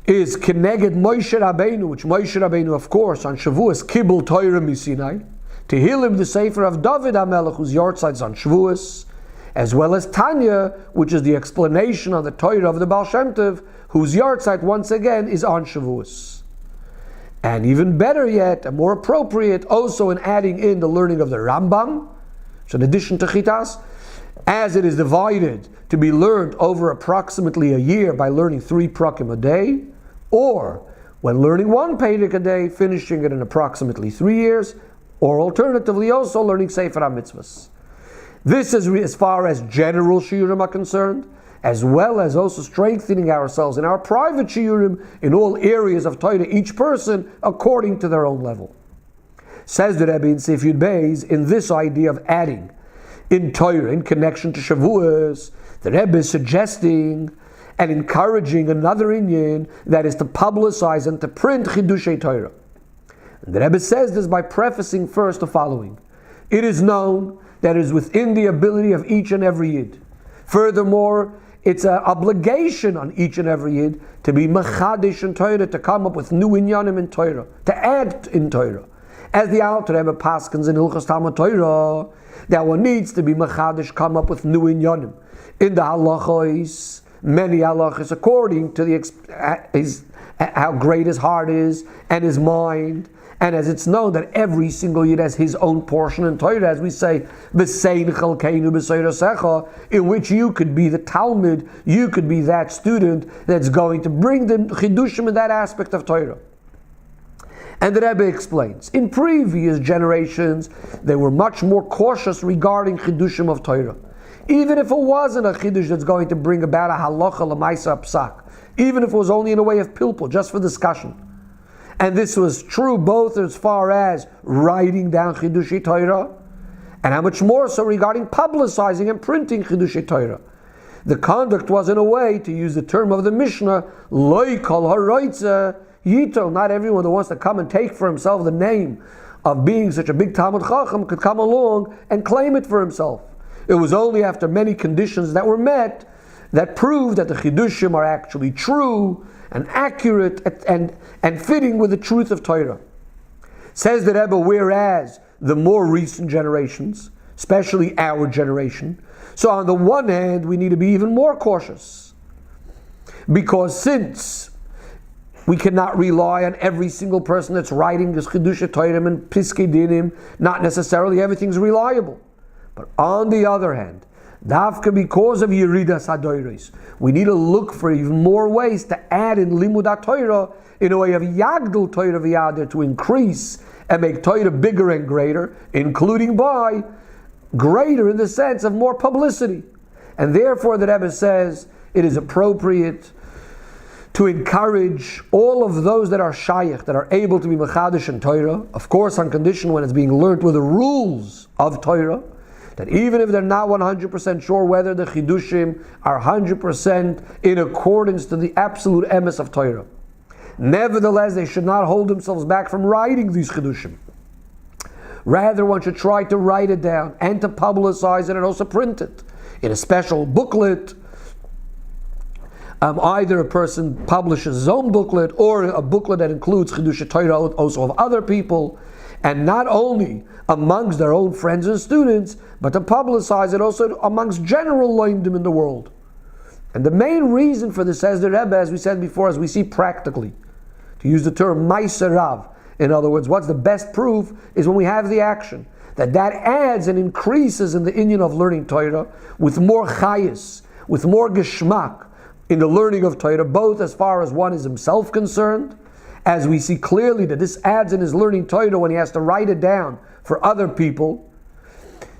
is Keneged Moshe Rabbeinu, which Moshe Rabbeinu, of course, on Shavuos, Kibul Torah Misinai. Tehillim, the Sefer of David HaMelech, whose yahrzeit is on Shavuos, as well as Tanya, which is the explanation of the Torah of the Baal Shem Tov, whose yahrzeit, once again, is on Shavuos. And even better yet, and more appropriate, also in adding in the learning of the Rambam, so in addition to Chitas, as it is divided to be learned over approximately a year by learning 3 prakim a day, or when learning 1 Perek a day, finishing it in approximately 3 years, or alternatively also learning Sefer HaMitzvahs. This is as far as general shiurim are concerned, as well as also strengthening ourselves in our private shiurim in all areas of Torah, each person according to their own level. Says the Rebbe in Sif Yud Beis, in this idea of adding in Torah, in connection to Shavuos, the Rebbe is suggesting and encouraging another inyan, that is to publicize and to print Chidushei Torah. And the Rebbe says this by prefacing first the following: it is known that it is within the ability of each and every Yid. Furthermore, it's an obligation on each and every Yid to be mechadish in Torah, to come up with new inyanim in Torah, to add in Torah. As the Alter Rebbe paskins in Hilchos Talmud Torah, that one needs to be mechadish, come up with new inyanim. In the halachos, many halachos, according to how great his heart is and his mind, and as it's known that every single Yid has his own portion in Torah, as we say, in which you could be the Talmud, you could be that student that's going to bring the chidushim in that aspect of Torah. And the Rebbe explains, in previous generations, they were much more cautious regarding chidushim of Torah. Even if it wasn't a chidush that's going to bring about a halacha l'maisa psak, even if it was only in a way of pilpul, just for discussion. And this was true both as far as writing down Chidushei Torah, and how much more so regarding publicizing and printing Chidushei Torah. The conduct was, in a way, to use the term of the Mishnah, Loi kol haroitze yitol. Not everyone that wants to come and take for himself the name of being such a big Talmud Chacham could come along and claim it for himself. It was only after many conditions that were met that proved that the Chidushim are actually true and accurate and fitting with the truth of Torah. Says the Rebbe, whereas the more recent generations, especially our generation, so on the one hand we need to be even more cautious, because since we cannot rely on every single person that's writing this Chiddushei Torah and Piskei Dinim, not necessarily everything's reliable. But on the other hand, Dafka, because of Yeridas HaDoros, we need to look for even more ways to add in Limud HaTorah in a way of Yagdul Torah V'Yader, to increase and make Torah bigger and greater, including by greater in the sense of more publicity. And therefore the Rebbe says it is appropriate to encourage all of those that are shaykh, that are able to be mechadish in Torah, of course on condition when it's being learnt with the rules of Torah, that even if they're not 100% sure whether the chidushim are 100% in accordance to the absolute emes of Torah, nevertheless they should not hold themselves back from writing these chidushim. Rather, one should try to write it down and to publicize it and also print it in a special booklet. Either a person publishes his own booklet or a booklet that includes Chidushei Torah also of other people, and not only amongst their own friends and students, but to publicize it also amongst general loimdim in the world. And the main reason for this, says the Rebbe, as we said before, as we see practically, to use the term Ma'aser Rav, in other words, what's the best proof is when we have the action. That adds and increases in the inyan of learning Torah with more chayis, with more geschmack in the learning of Torah, both as far as one is himself concerned, as we see clearly that this adds in his learning Torah when he has to write it down for other people.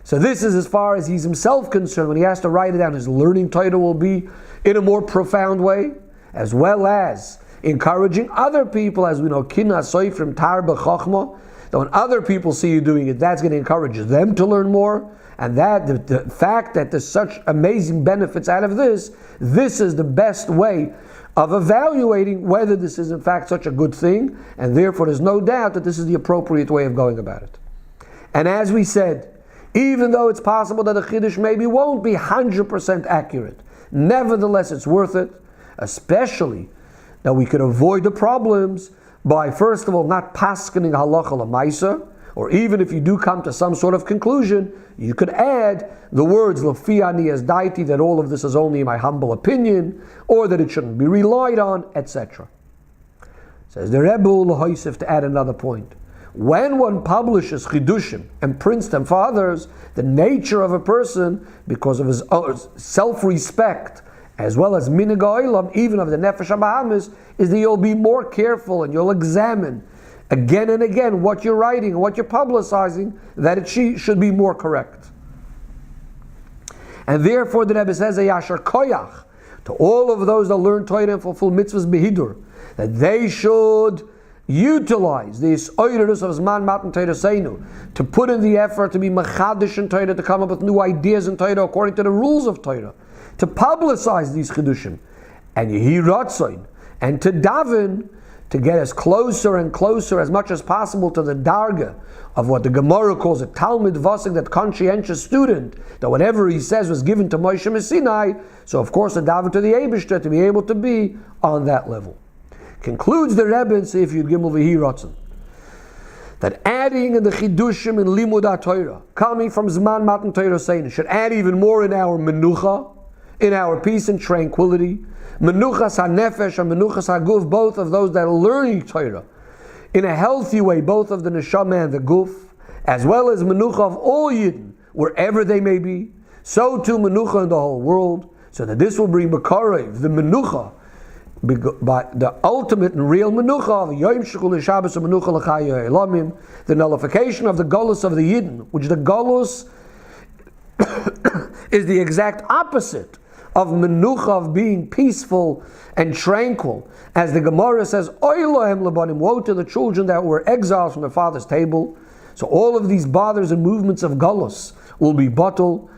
So this is as far as he's himself concerned. When he has to write it down, his learning Torah will be in a more profound way, as well as encouraging other people, as we know, Kinna Soifrim Tar B'Chochma, that when other people see you doing it, that's going to encourage them to learn more. And that the fact that there's such amazing benefits out of this is the best way of evaluating whether this is in fact such a good thing, and therefore there's no doubt that this is the appropriate way of going about it. And as we said, even though it's possible that the Chiddush maybe won't be 100% accurate, nevertheless it's worth it, especially that we could avoid the problems by, first of all, not paskening halacha l'maisa, or even if you do come to some sort of conclusion, you could add the words Lafi ani as daiti, that all of this is only my humble opinion, or that it shouldn't be relied on, etc. Says the Rebbe L'Hoisef, to add another point. when one publishes chidushim and prints them for others, the nature of a person, because of his self-respect, as well as minig ha'olam, even of the nefesh habahamis, is that you'll be more careful and you'll examine again and again what you're writing and what you're publicizing, that it should be more correct. And therefore the Rebbe says, Yashar koyach, to all of those that learn Torah and fulfill mitzvahs behidur, that they should utilize this oirus of Zman Matan Torah Seinu to put in the effort to be machadish in Torah, to come up with new ideas in Torah according to the rules of Torah, to publicize these chidushim, and yehi ratzoin, and to daven, to get as closer and closer as much as possible to the darga of what the Gemara calls a Talmid Vasik, that conscientious student, that whatever he says was given to Moshe Sinai. So of course a daven to the Eibishter to be able to be on that level. Concludes the Rebbe in Sefer Yud Gimel V'hi Ratzon, that adding in the Chidushim in Limud HaTorah, coming from Zman Matan Torah Seinu, should add even more in our Menuha, in our peace and tranquility. Menuchas HaNefesh and Menuchas HaGuf, both of those that are learning Torah in a healthy way, both of the Neshama and the Guf, as well as Menucha of all Yidden, wherever they may be, so too Menucha in the whole world, so that this will bring B'karev, the Menucha, by the ultimate and real Menucha of Yom Shechul Shabbos and Menucha L'chai Elamim, the nullification of the Golus of the Yidden, which the Golus is the exact opposite of Menucha, of being peaceful and tranquil. As the Gemara says, Oy lohem lebanim, woe to the children that were exiled from their father's table. So all of these bothers and movements of Golus will be Bitul,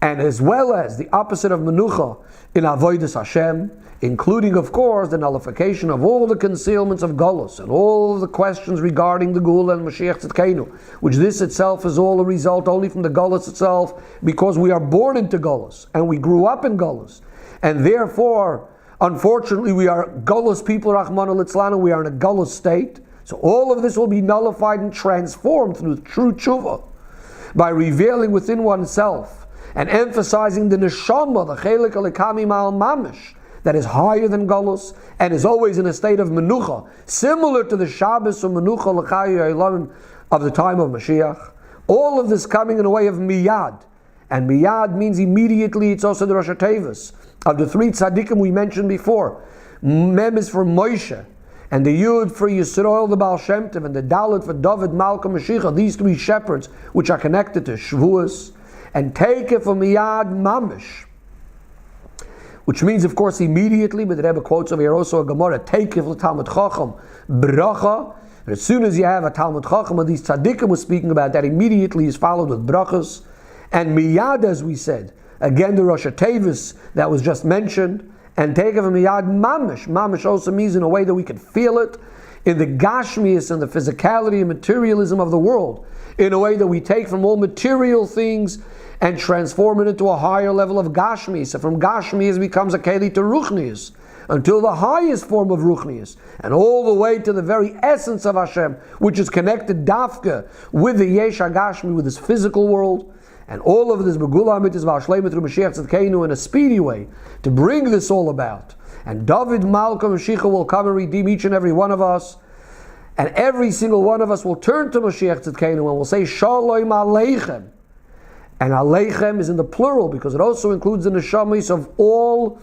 and as well as the opposite of Menucha in Avodas Hashem, including, of course, the nullification of all the concealments of Golus and all of the questions regarding the Geulah and Mashiach Tzidkeinu, which this itself is all a result only from the Golus itself, because we are born into Golus and we grew up in Golus, and therefore, unfortunately, we are Golus people, Rahmana Litzlana, we are in a Golus state. So all of this will be nullified and transformed through true tshuva, by revealing within oneself and emphasizing the neshama, the chelik alikami ma'al mamish, that is higher than Golus and is always in a state of Menucha, similar to the Shabbos or Menucha L'chai Elamim of the time of Mashiach. All of this coming in a way of miyad, and miyad means immediately. It's also the Rosh Hashanah of the three tzaddikim we mentioned before. Mem is for Moshe, and the Yud for Yisrael, the Baal Shem Tov, and the Dalet for David, Malcolm, Mashiach, these three shepherds which are connected to Shavuos, and take it for miyad mamish, which means, of course, immediately, but the Rebbe quotes over here also a Gemara, Teikif l'Talmud Chacham, bracha. As soon as you have a Talmud Chacham, and these tzaddikim was speaking about that, immediately is followed with brachas. And miyad, as we said, again the Rosh Hashanah that was just mentioned, and Teikif miyad mamish. Mamish also means in a way that we can feel it, in the gashmius and the physicality and materialism of the world, in a way that we take from all material things and transform it into a higher level of Gashmi. So from Gashmi it becomes a Keli to Ruchnius, until the highest form of Ruchnius, and all the way to the very essence of Hashem, which is connected Dafka with the Yesh HaGashmi, with this physical world. And all of this Geulah mitzvah v'ashleimet through Mashiach Tzidkeinu in a speedy way to bring this all about. And David, Malcolm, and Shicha will come and redeem each and every one of us. And every single one of us will turn to Mashiach Tzidkeinu and will say, Shalom Aleichem. And Aleichem is in the plural because it also includes the neshamis of all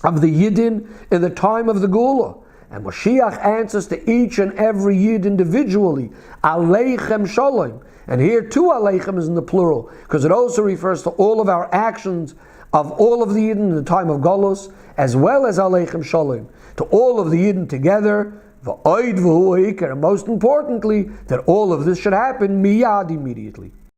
of the Yidden in the time of the Geulah. And Mashiach answers to each and every Yid individually, Aleichem Shalom. And here too Aleichem is in the plural because it also refers to all of our actions of all of the Yidden in the time of Golus, as well as Aleichem Shalom, to all of the Yidden together, and most importantly, that all of this should happen miyad, immediately.